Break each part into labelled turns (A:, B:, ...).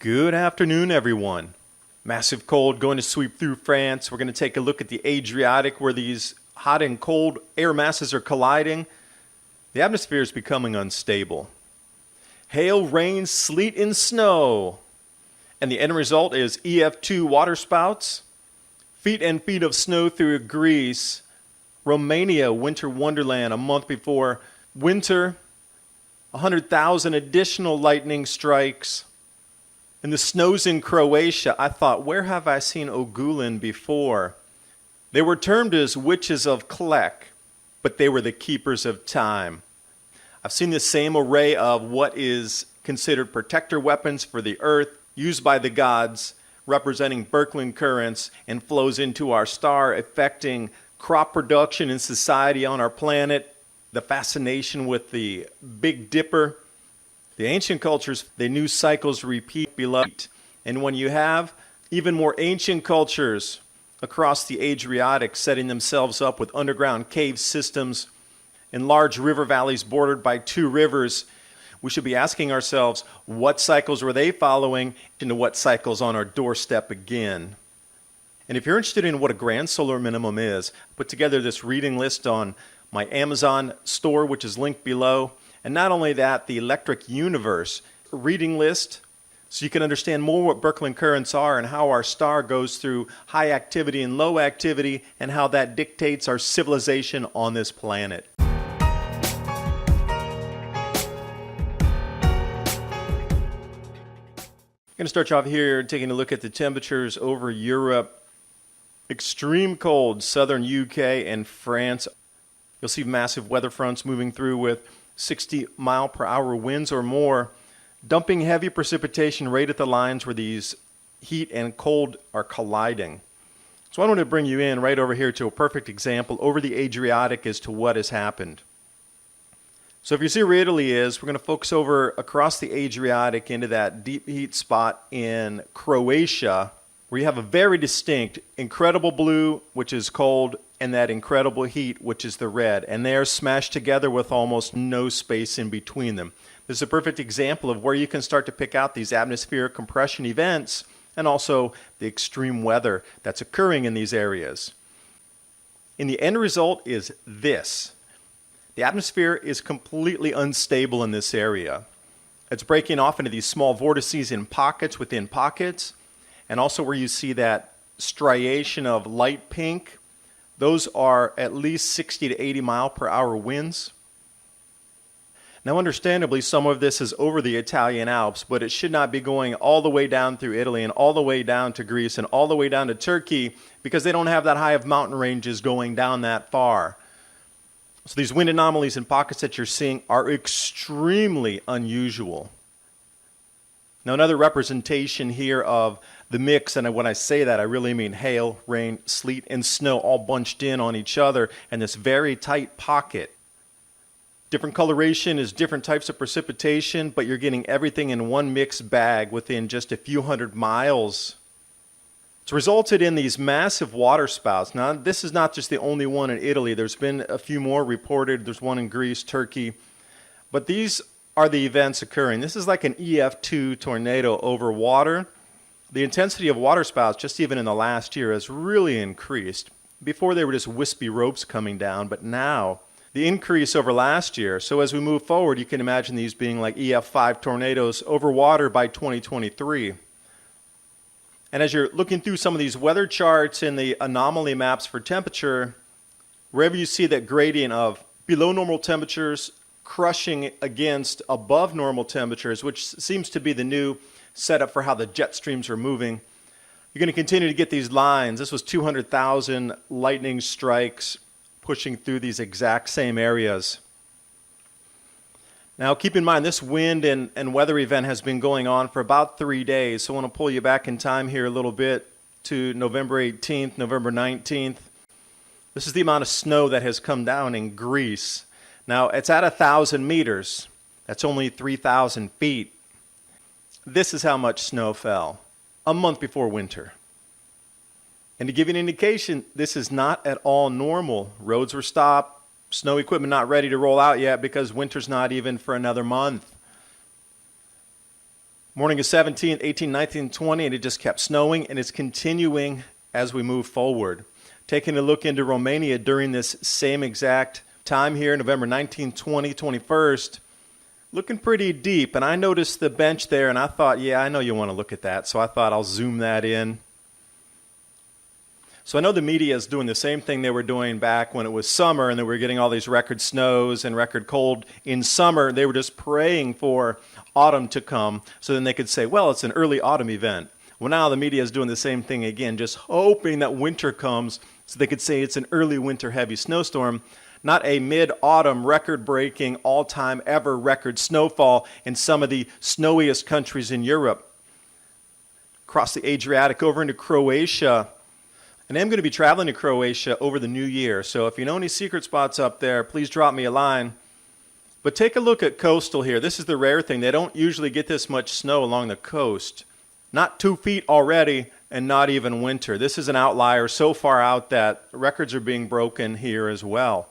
A: Good afternoon, everyone. Massive cold going to sweep through France. We're going to take a look at the Adriatic where these hot and cold air masses are colliding. The atmosphere is becoming unstable. Hail, rain, sleet, and snow. And the end result is EF2 waterspouts, feet and feet of snow through Greece, Romania, winter wonderland a month before winter, 100,000 additional lightning strikes. And the snows in Croatia, I thought, where have I seen Ogulin before? They were termed as witches of Klek, but they were the keepers of time. I've seen the same array of what is considered protector weapons for the earth, used by the gods, representing Birkeland currents, and flows into our star, affecting crop production and society on our planet, the fascination with the Big Dipper. The ancient cultures, they knew cycles repeat below. And when you have even more ancient cultures across the Adriatic setting themselves up with underground cave systems in large river valleys bordered by two rivers, we should be asking ourselves, what cycles were they following into what cycles on our doorstep again? And if you're interested in what a grand solar minimum is, I put together this reading list on my Amazon store, which is linked below. And not only that, the electric universe reading list, so you can understand more what Birkeland currents are and how our star goes through high activity and low activity and how that dictates our civilization on this planet. I'm going to start you off here taking a look at the temperatures over Europe. Extreme cold, southern UK and France. You'll see massive weather fronts moving through with 60-mile-per-hour winds or more, dumping heavy precipitation right at the lines where these heat and cold are colliding. So I want to bring you in right over here to a perfect example over the Adriatic as to what has happened. So if you see where Italy is, we're going to focus over across the Adriatic into that deep heat spot in Croatia, where you have a very distinct incredible blue, which is cold, and that incredible heat, which is the red. And they are smashed together with almost no space in between them. This is a perfect example of where you can start to pick out these atmospheric compression events and also the extreme weather that's occurring in these areas. And the end result is this. The atmosphere is completely unstable in this area. It's breaking off into these small vortices in pockets within pockets, and also where you see that striation of light pink. Those are at least 60 to 80 mile per hour winds. Now understandably, some of this is over the Italian Alps, but it should not be going all the way down through Italy and all the way down to Greece and all the way down to Turkey because they don't have that high of mountain ranges going down that far. So these wind anomalies and pockets that you're seeing are extremely unusual. Now another representation here of the mix, and when I say that, I really mean hail, rain, sleet, and snow all bunched in on each other in this very tight pocket. Different coloration is different types of precipitation, but you're getting everything in one mixed bag within just a few hundred miles. It's resulted in these massive waterspouts. Now, this is not just the only one in Italy. There's been a few more reported. There's one in Greece, Turkey. But these are the events occurring. This is like an EF2 tornado over water. The intensity of waterspouts, just even in the last year, has really increased. Before they were just wispy ropes coming down, but now the increase over last year. So as we move forward, you can imagine these being like EF5 tornadoes over water by 2023. And as you're looking through some of these weather charts and the anomaly maps for temperature, wherever you see that gradient of below normal temperatures crushing against above normal temperatures, which seems to be the new setup for how the jet streams are moving, you're going to continue to get these lines. This was 200,000 lightning strikes pushing through these exact same areas. Now keep in mind this wind and weather event has been going on for about 3 days, so I want to pull you back in time here a little bit to November 18th, November 19th. This is the amount of snow that has come down in Greece. Now it's at 1,000 meters. That's only 3,000 feet. This is how much snow fell a month before winter. And to give you an indication, this is not at all normal. Roads were stopped, snow equipment not ready to roll out yet because winter's not even for another month. Morning of 17th, 18th, 19th, 20th, and it just kept snowing, and it's continuing as we move forward. Taking a look into Romania during this same exact time here, November 19th, 20th, 21st, looking pretty deep. And I noticed the bench there, and I thought, yeah, I know you want to look at that. So I thought I'll zoom that in. So I know the media is doing the same thing they were doing back when it was summer and they were getting all these record snows and record cold in summer. They were just praying for autumn to come so then they could say, well, it's an early autumn event. Well, now the media is doing the same thing again, just hoping that winter comes so they could say it's an early winter heavy snowstorm, not a mid-autumn record-breaking, all-time ever record snowfall in some of the snowiest countries in Europe. Across the Adriatic over into Croatia. And I'm going to be traveling to Croatia over the new year. So if you know any secret spots up there, please drop me a line. But take a look at coastal here. This is the rare thing. They don't usually get this much snow along the coast. Not 2 feet already, and not even winter. This is an outlier so far out that records are being broken here as well.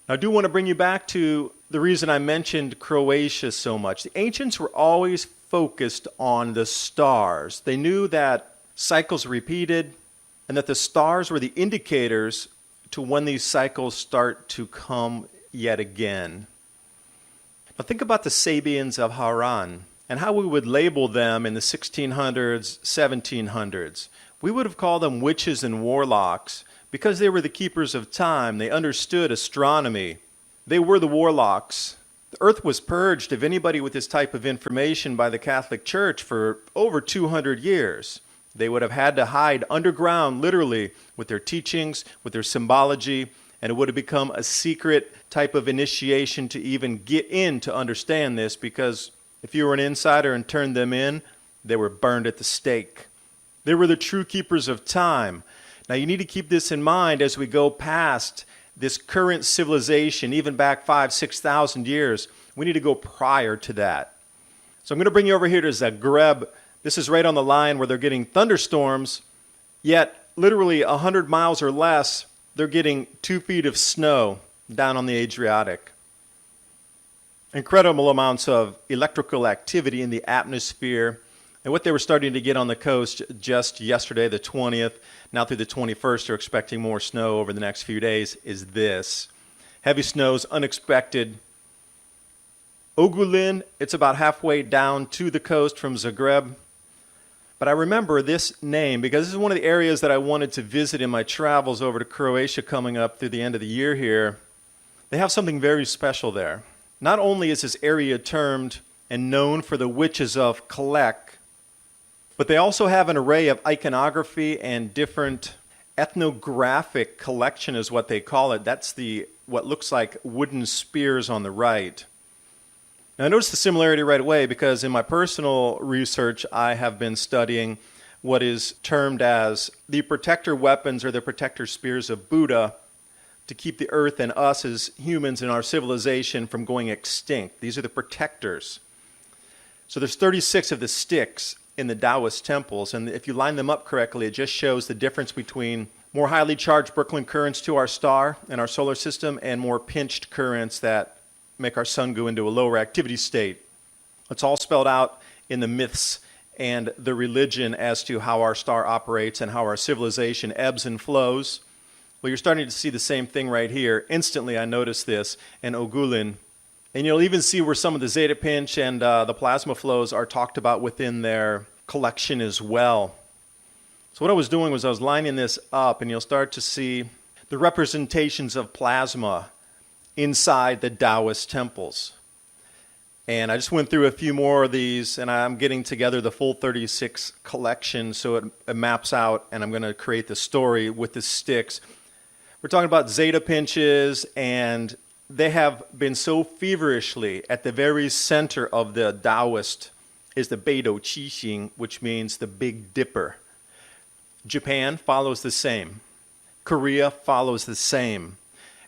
A: Now, I do want to bring you back to the reason I mentioned Croatia so much. The ancients were always focused on the stars. They knew that cycles repeated and that the stars were the indicators to when these cycles start to come yet again. Now, think about the Sabians of Haran and how we would label them in the 1600s, 1700s. We would have called them witches and warlocks because they were the keepers of time. They understood astronomy. They were the warlocks. The earth was purged of anybody with this type of information by the Catholic Church for over 200 years. They would have had to hide underground, literally, with their teachings, with their symbology, and it would have become a secret type of initiation to even get in to understand this, because if you were an insider and turned them in, they were burned at the stake. They were the true keepers of time. Now you need to keep this in mind as we go past this current civilization, even back 5,000, 6,000 years. We need to go prior to that. So I'm going to bring you over here to Zagreb. This is right on the line where they're getting thunderstorms, yet literally 100 miles or less, they're getting 2 feet of snow down on the Adriatic. Incredible amounts of electrical activity in the atmosphere. And what they were starting to get on the coast just yesterday, the 20th, now through the 21st, they're expecting more snow over the next few days, is this. Heavy snows, unexpected. Ogulin, it's about halfway down to the coast from Zagreb. But I remember this name because this is one of the areas that I wanted to visit in my travels over to Croatia coming up through the end of the year here. They have something very special there. Not only is this area termed and known for the witches of Kalek, but they also have an array of iconography and different ethnographic collection is what they call it. That's what looks like wooden spears on the right. Now I noticed the similarity right away because in my personal research I have been studying what is termed as the protector weapons or the protector spears of Buddha to keep the earth and us as humans in our civilization from going extinct. These are the protectors. So there's 36 of the sticks in the Daoist temples, and if you line them up correctly, it just shows the difference between more highly charged Brooklyn currents to our star and our solar system and more pinched currents that make our sun go into a lower activity state. It's all spelled out in the myths and the religion as to how our star operates and how our civilization ebbs and flows. Well, you're starting to see the same thing right here. Instantly, I noticed this in Ogulin. And you'll even see where some of the zeta pinch and the plasma flows are talked about within their collection as well. So what I was doing was I was lining this up, and you'll start to see the representations of plasma inside the Daoist temples. And I just went through a few more of these, and I'm getting together the full 36 collection so it maps out, and I'm going to create the story with the sticks. We're talking about zeta pinches, and they have been so feverishly at the very center of the Daoist is the Beidou Qixing, which means the Big Dipper. Japan follows the same. Korea follows the same.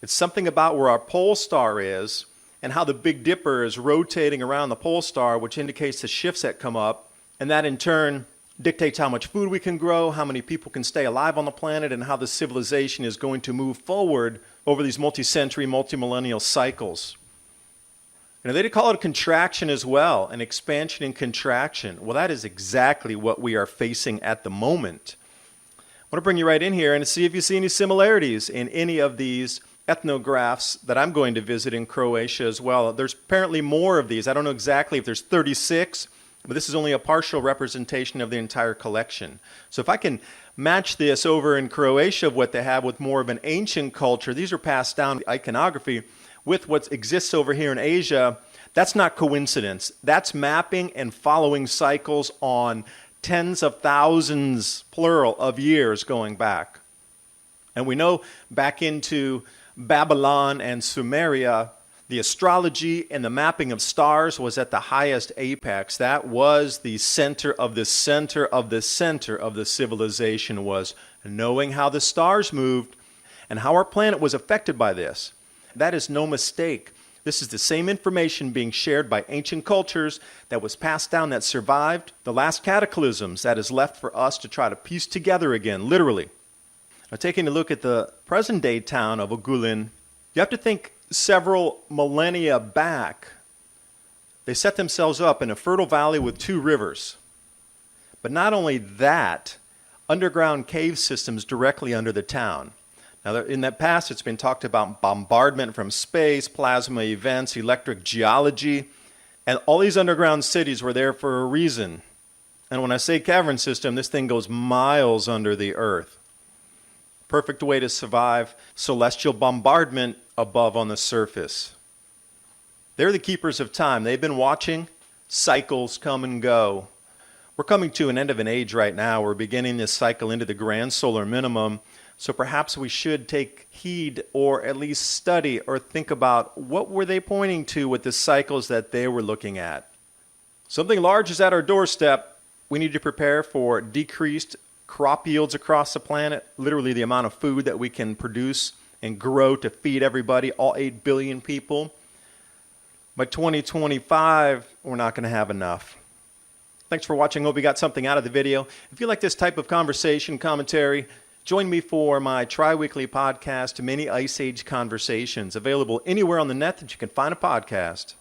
A: It's something about where our pole star is and how the Big Dipper is rotating around the pole star, which indicates the shifts that come up, and that in turn dictates how much food we can grow, how many people can stay alive on the planet, and how the civilization is going to move forward over these multi-century, multi-millennial cycles. They did call it a contraction as well, an expansion and contraction. Well, that is exactly what we are facing at the moment. I want to bring you right in here and see if you see any similarities in any of these ethnographs that I'm going to visit in Croatia as well. There's apparently more of these. I don't know exactly if there's 36, but this is only a partial representation of the entire collection. So if I can match this over in Croatia of what they have with more of an ancient culture, these are passed down iconography, with what exists over here in Asia, that's not coincidence. That's mapping and following cycles on tens of thousands, plural, of years going back. And we know back into Babylon and Sumeria, the astrology and the mapping of stars was at the highest apex. That was the center of the center of the center of the civilization, was knowing how the stars moved and how our planet was affected by this. That is no mistake. This is the same information being shared by ancient cultures that was passed down, that survived the last cataclysms that is left for us to try to piece together again, literally. Now, taking a look at the present-day town of Ogulin, you have to think several millennia back, they set themselves up in a fertile valley with 2 rivers. But not only that, underground cave systems directly under the town. Now, in that past, it's been talked about bombardment from space, plasma events, electric geology, and all these underground cities were there for a reason. And when I say cavern system, this thing goes miles under the earth. Perfect way to survive celestial bombardment above on the surface. They're the keepers of time. They've been watching cycles come and go. We're coming to an end of an age right now. We're beginning this cycle into the grand solar minimum. So perhaps we should take heed, or at least study or think about what were they pointing to with the cycles that they were looking at. Something large is at our doorstep. We need to prepare for decreased crop yields across the planet, literally the amount of food that we can produce and grow to feed everybody, all 8 billion people. By 2025, we're not going to have enough. Thanks for watching. Hope you got something out of the video. If you like this type of conversation, commentary, join me for my tri-weekly podcast, Mini Ice Age Conversations, available anywhere on the net that you can find a podcast.